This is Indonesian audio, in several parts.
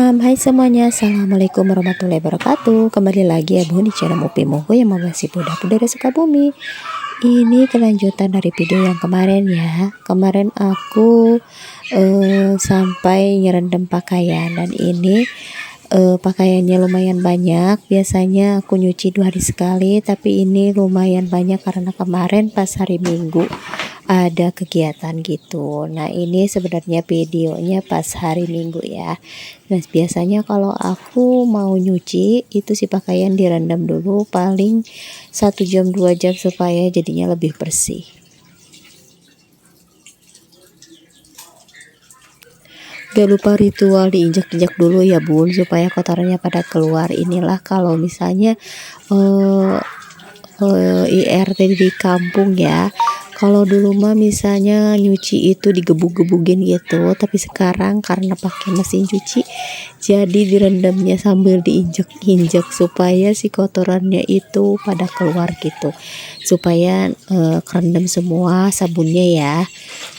Malam, hai semuanya, assalamualaikum warahmatullahi wabarakatuh. Kembali lagi ya Bu di channel Upi Mogo yang membahas budak-budak dari Sukabumi. Ini kelanjutan dari video yang kemarin ya. Kemarin aku sampai nyerendam pakaian, dan ini pakaiannya lumayan banyak. Biasanya aku nyuci 2 hari sekali, tapi ini lumayan banyak karena kemarin pas hari Minggu ada kegiatan gitu. Nah, ini sebenarnya videonya pas hari Minggu ya. Nah, biasanya kalau aku mau nyuci itu si pakaian direndam dulu paling 1 jam 2 jam supaya jadinya lebih bersih. Gak lupa ritual diinjak-injak dulu ya Bun, supaya kotorannya pada keluar. Inilah kalau misalnya IRT di kampung ya. Kalau dulu mah misalnya nyuci itu digebuk-gebukin gitu, tapi sekarang karena pakai mesin cuci jadi direndamnya sambil diinjek-injek supaya si kotorannya itu pada keluar gitu, supaya kerendam semua sabunnya ya.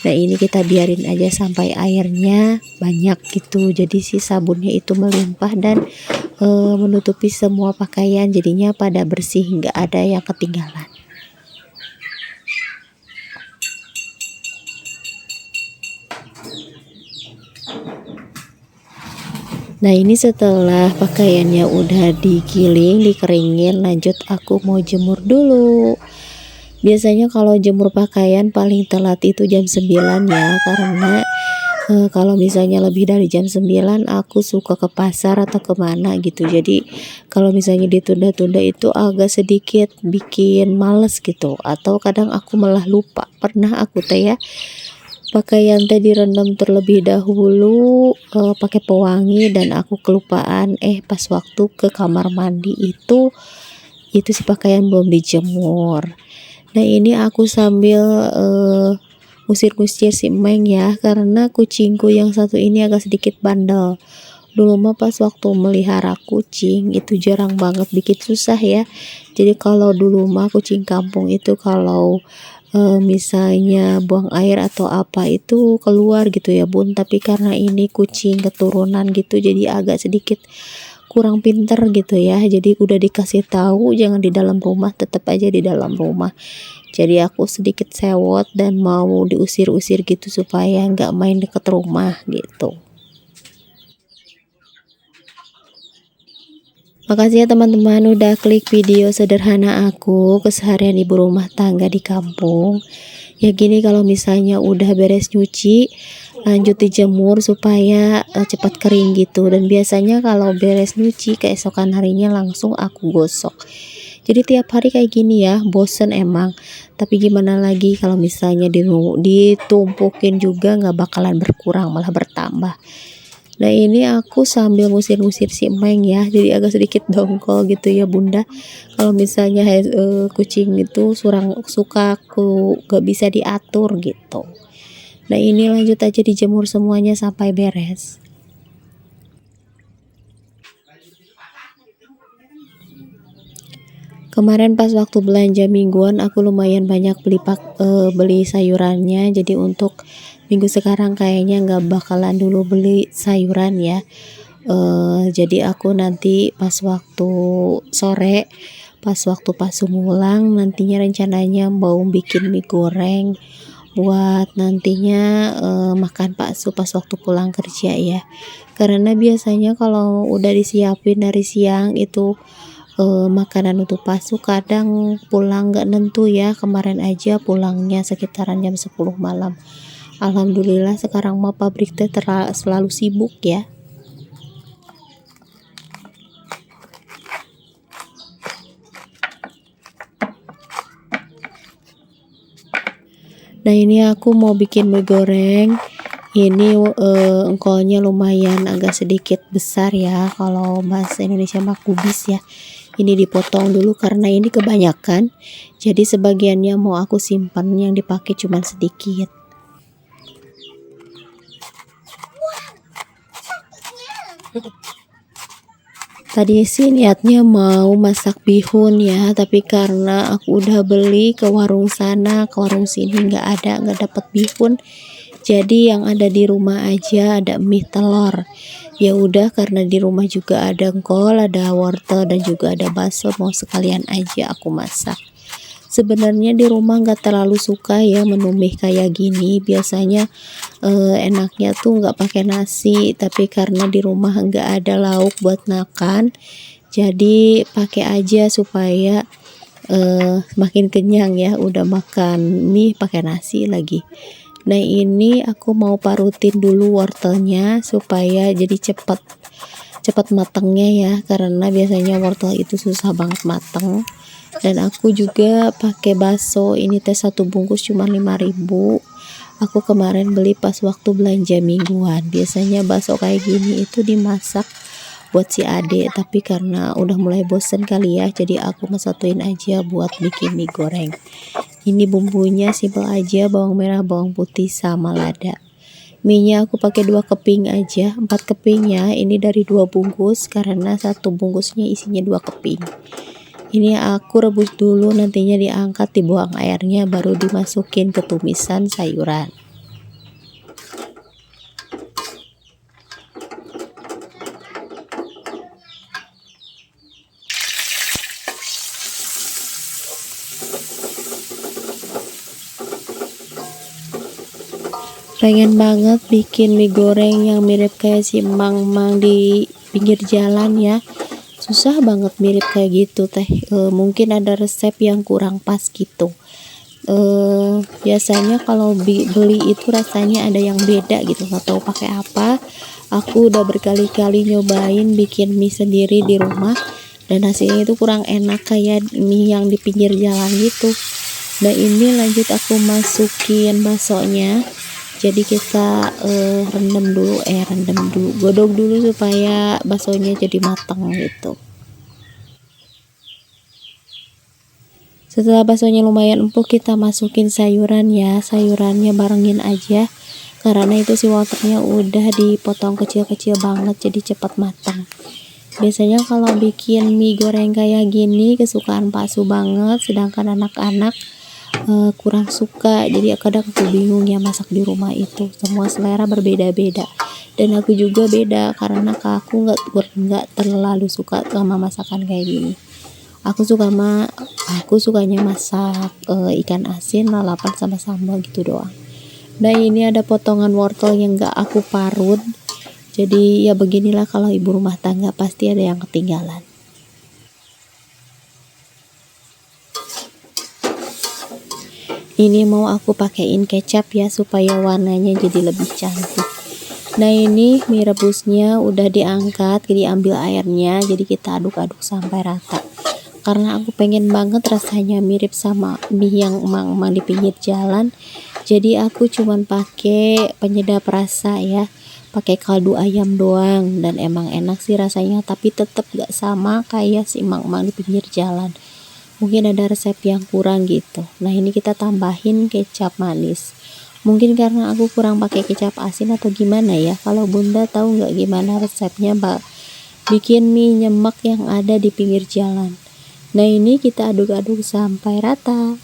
Nah, ini kita biarin aja sampai airnya banyak gitu, jadi si sabunnya itu melimpah dan menutupi semua pakaian, jadinya pada bersih, nggak ada yang ketinggalan. Nah, ini setelah pakaiannya udah digiling, dikeringin, lanjut aku mau jemur dulu. Biasanya kalau jemur pakaian paling telat itu jam 9 ya, karena kalau misalnya lebih dari jam 9 aku suka ke pasar atau kemana gitu. Jadi kalau misalnya ditunda-tunda itu agak sedikit bikin males gitu, atau kadang aku malah lupa. Pernah aku teh ya, pakaian teh direndam terlebih dahulu pakai pewangi, dan aku kelupaan pas waktu ke kamar mandi itu si pakaian belum dijemur. Nah, ini aku sambil usir-usir si Meng ya, karena kucingku yang satu ini agak sedikit bandel. Dulu mah pas waktu melihara kucing itu jarang banget, bikin susah ya. Jadi kalau dulu mah kucing kampung itu kalau misalnya buang air atau apa itu keluar gitu ya Bun, tapi karena ini kucing keturunan gitu jadi agak sedikit kurang pinter gitu ya. Jadi udah dikasih tahu jangan di dalam rumah, tetap aja di dalam rumah. Jadi aku sedikit sewot dan mau diusir-usir gitu supaya nggak main deket rumah gitu. Makasih ya teman-teman udah klik video sederhana aku keseharian ibu rumah tangga di kampung. Ya gini, kalau misalnya udah beres nyuci lanjut dijemur supaya cepat kering gitu. Dan biasanya kalau beres nyuci keesokan harinya langsung aku gosok. Jadi tiap hari kayak gini ya, bosen emang. Tapi gimana lagi, kalau misalnya ditumpukin juga nggak bakalan berkurang, malah bertambah. Nah, ini aku sambil ngusir-ngusir si Meng ya, jadi agak sedikit dongkol gitu ya Bunda. Kalau misalnya kucing itu suka aku gak bisa diatur gitu. Nah, ini lanjut aja dijemur semuanya sampai beres. Kemarin pas waktu belanja mingguan aku lumayan banyak beli sayurannya, jadi untuk minggu sekarang kayaknya nggak bakalan dulu beli sayuran ya. Jadi aku nanti pas waktu sore, pas waktu pas sumulang, nantinya rencananya mau bikin mie goreng buat nantinya makan bakso pas waktu pulang kerja ya. Karena biasanya kalau udah disiapin dari siang itu makanan untuk bakso kadang pulang nggak nentu ya. Kemarin aja pulangnya sekitaran jam 10 malam. Alhamdulillah sekarang mah pabrik teh selalu sibuk ya. Nah, ini aku mau bikin mie goreng. Ini engkolnya lumayan agak sedikit besar ya, kalau bahasa Indonesia mah kubis ya. Ini dipotong dulu karena ini kebanyakan, jadi sebagiannya mau aku simpan, yang dipakai cuma sedikit. Tadi sih niatnya mau masak bihun ya, tapi karena aku udah beli ke warung sana, ke warung sini nggak dapet bihun. Jadi yang ada di rumah aja ada mie telur. Ya udah, karena di rumah juga ada kol, ada wortel dan juga ada bakso, mau sekalian aja aku masak. Sebenarnya di rumah nggak terlalu suka ya menu mie kayak gini. Biasanya enaknya tuh nggak pakai nasi, tapi karena di rumah nggak ada lauk buat makan, jadi pakai aja supaya makin kenyang ya. Udah makan mie pakai nasi lagi. Nah ini aku mau parutin dulu wortelnya supaya jadi cepat matangnya ya, karena biasanya wortel itu susah banget mateng. Dan aku juga pakai bakso, ini teh satu bungkus cuma 5.000. Aku kemarin beli pas waktu belanja mingguan. Biasanya bakso kayak gini itu dimasak buat si ade, tapi karena udah mulai bosen kali ya, jadi aku satuin aja buat bikin mie goreng. Ini bumbunya simple aja, bawang merah, bawang putih sama lada. Mie-nya aku pakai 2 keping aja, 4 kepingnya ini dari 2 bungkus karena satu bungkusnya isinya 2 keping. Ini aku rebus dulu, nantinya diangkat, dibuang airnya, baru dimasukin ke tumisan sayuran. Pengen banget bikin mie goreng yang mirip kayak si mang-mang di pinggir jalan ya. Susah banget mirip kayak gitu teh. Mungkin ada resep yang kurang pas gitu. Biasanya kalau beli itu rasanya ada yang beda gitu, nggak tahu pakai apa. Aku udah berkali-kali nyobain bikin mie sendiri di rumah, dan hasilnya itu kurang enak kayak mie yang di pinggir jalan gitu. Nah ini lanjut aku masukin baksonya. Jadi kita rendam dulu, godok dulu supaya baksonya jadi matang gitu. Setelah baksonya lumayan empuk, kita masukin sayuran ya. Sayurannya barengin aja, karena itu si wortelnya udah dipotong kecil-kecil banget, jadi cepat matang. Biasanya kalau bikin mie goreng kayak gini kesukaan Pak Su banget, sedangkan anak-anak kurang suka. Jadi kadang aku bingung ya masak di rumah itu, semua selera berbeda-beda, dan aku juga beda karena aku nggak terlalu suka sama masakan kayak gini. Aku sukanya masak ikan asin, lalapan sama sambal gitu doang. Nah ini ada potongan wortel yang nggak aku parut, jadi ya beginilah kalau ibu rumah tangga, pasti ada yang ketinggalan. Ini mau aku pakein kecap ya supaya warnanya jadi lebih cantik. Nah ini mie rebusnya udah diangkat, diambil airnya, jadi kita aduk-aduk sampai rata. Karena aku pengen banget rasanya mirip sama mie yang emang di pinggir jalan, jadi aku cuman pakai penyedap rasa ya, pakai kaldu ayam doang, dan emang enak sih rasanya, tapi tetap gak sama kayak si emang di pinggir jalan. Mungkin ada resep yang kurang gitu. Nah ini kita tambahin kecap manis. Mungkin karena aku kurang pakai kecap asin atau gimana ya. Kalau bunda tahu nggak gimana resepnya bikin mie nyemek yang ada di pinggir jalan. Nah ini kita aduk-aduk sampai rata.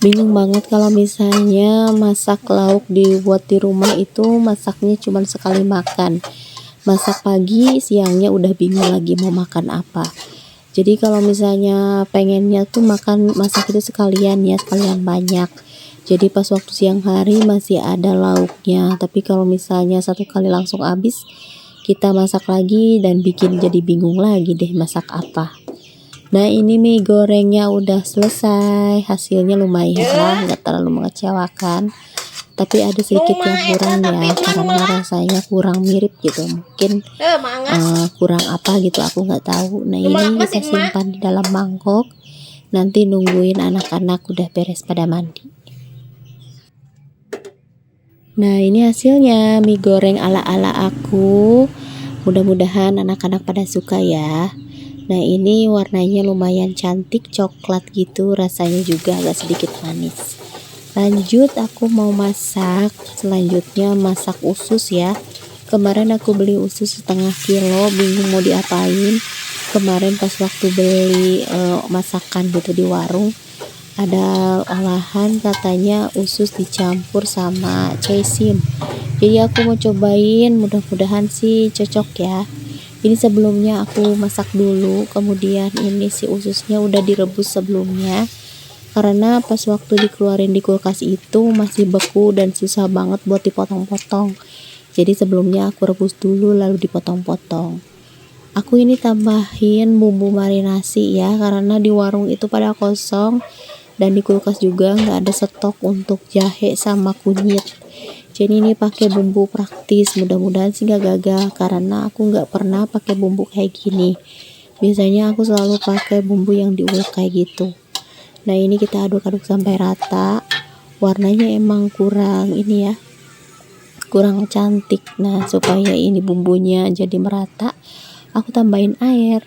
Bingung banget kalau misalnya masak lauk dibuat di rumah itu, masaknya cuma sekali makan. Masak pagi, siangnya udah bingung lagi mau makan apa. Jadi kalau misalnya pengennya tuh masak itu sekalian ya, sekalian banyak. Jadi pas waktu siang hari masih ada lauknya. Tapi kalau misalnya satu kali langsung habis, kita masak lagi dan bikin jadi bingung lagi deh masak apa. Nah ini mie gorengnya udah selesai, hasilnya lumayan lah, nggak terlalu mengecewakan, tapi ada sedikit yang kurang ya, karena rasanya kurang mirip gitu, mungkin kurang apa gitu, aku nggak tahu. Nah ini kita simpan di dalam mangkok, nanti nungguin anak-anak udah beres pada mandi. Nah ini hasilnya mie goreng ala-ala aku, mudah-mudahan anak-anak pada suka ya. Nah ini warnanya lumayan cantik, coklat gitu, rasanya juga agak sedikit manis. Lanjut aku mau masak, selanjutnya masak usus ya. Kemarin aku beli usus setengah kilo, bingung mau diapain. Kemarin pas waktu beli masakan gitu di warung, ada olahan katanya usus dicampur sama caisim. Jadi aku mau cobain, mudah-mudahan sih cocok ya. Ini sebelumnya aku masak dulu, kemudian ini si ususnya udah direbus sebelumnya. Karena pas waktu dikeluarin di kulkas itu masih beku dan susah banget buat dipotong-potong. Jadi sebelumnya aku rebus dulu lalu dipotong-potong. Aku ini tambahin bumbu marinasi ya, karena di warung itu pada kosong dan di kulkas juga nggak ada stok untuk jahe sama kunyit. Jadi ini pakai bumbu praktis, mudah-mudahan sih nggak gagal karena aku nggak pernah pakai bumbu kayak gini. Biasanya aku selalu pakai bumbu yang diulek kayak gitu. Nah ini kita aduk-aduk sampai rata. Warnanya emang kurang ini ya, kurang cantik. Nah supaya ini bumbunya jadi merata, aku tambahin air.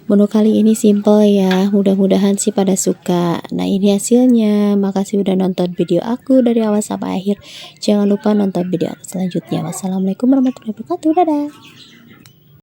Menu kali ini simple ya, mudah-mudahan sih pada suka. Nah ini hasilnya, makasih udah nonton video aku dari awal sampai akhir. Jangan lupa nonton video aku selanjutnya. Wassalamualaikum warahmatullahi wabarakatuh, dadah.